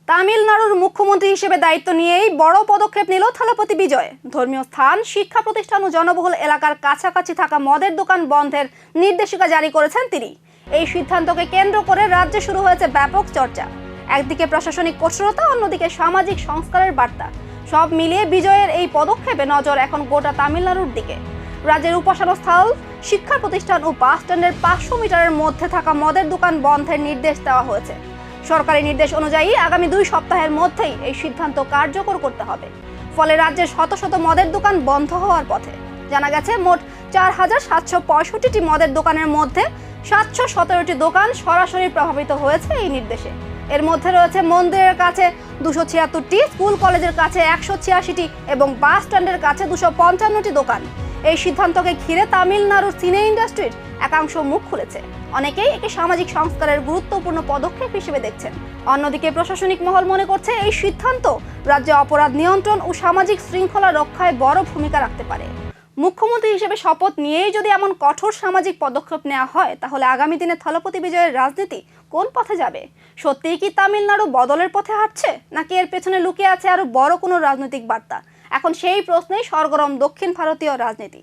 তামিলনাড়ুর মুখ্যমন্ত্রী হিসেবে দায়িত্ব নিয়েই বড় পদক্ষেপ নিল থলপতি বিজয়। ধর্মীয় স্থান, শিক্ষা প্রতিষ্ঠান ও জনবহুল এলাকার কাছাকাছি থাকা মদের দোকান বন্ধের নির্দেশিকা জারি করেছেন তিনি। এই সিদ্ধান্তকে কেন্দ্র করে রাজ্যে শুরু হয়েছে ব্যাপক চর্চা। একদিকে প্রশাসনিক কঠোরতা, অন্যদিকে সামাজিক সংস্কারের বার্তা। সব মিলিয়ে বিজয়ের এই পদক্ষেপে নজর এখন গোটা তামিলনাড়ুর দিকে। রাজ্যের উপাসনা স্থল, শিক্ষা প্রতিষ্ঠান ও বাস স্ট্যান্ডের 500 মিটারের মধ্যে থাকা মদের দোকান বন্ধের নির্দেশ দেওয়া হয়েছে। সরকারি নির্দেশ অনুযায়ী আগামী 2 সপ্তাহের মধ্যেই এই সিদ্ধান্ত কার্যকর করতে হবে। ফলে রাজ্যের শত শত মদের দোকান বন্ধ হওয়ার পথে। জানা গেছে, মোট 4765টি মদের দোকানের মধ্যে 717টি দোকান সরাসরি প্রভাবিত হয়েছে এই নির্দেশে। এর মধ্যে রয়েছে মন্দিরের কাছে 276টি, স্কুল কলেজের কাছে 186টি এবং বাস স্ট্যান্ডের কাছে 255টি দোকান। এই সিদ্ধান্তকে ঘিরে তামিলনাড়ুর সিনে ইন্ডাস্ট্রির একাংশ মুখ খুলেছে। অনেকেই একে সামাজিক সংস্কারের গুরুত্বপূর্ণ পদক্ষেপ হিসেবে দেখছেন। অন্যদিকে প্রশাসনিক মহল মনে করছে, এই সিদ্ধান্ত রাজ্যে অপরাধ নিয়ন্ত্রণ ও সামাজিক শৃঙ্খলা রক্ষায় বড় ভূমিকা রাখতে পারে। মুখ্যমন্ত্রী হিসেবে শপথ নিয়েই যদি এমন কঠোর সামাজিক পদক্ষেপ নেওয়া হয়, তাহলে আগামী দিনে থলপতি বিজয়ের রাজনীতি কোন পথে যাবে? সত্যিই কি তামিলনাড়ু বদলের পথে হাঁটছে, নাকি এর পেছনে লুকিয়ে আছে আরো বড় কোনো রাজনৈতিক বার্তা? এখন সেই প্রশ্নেই সরগরম দক্ষিণ ভারতীয় রাজনীতি।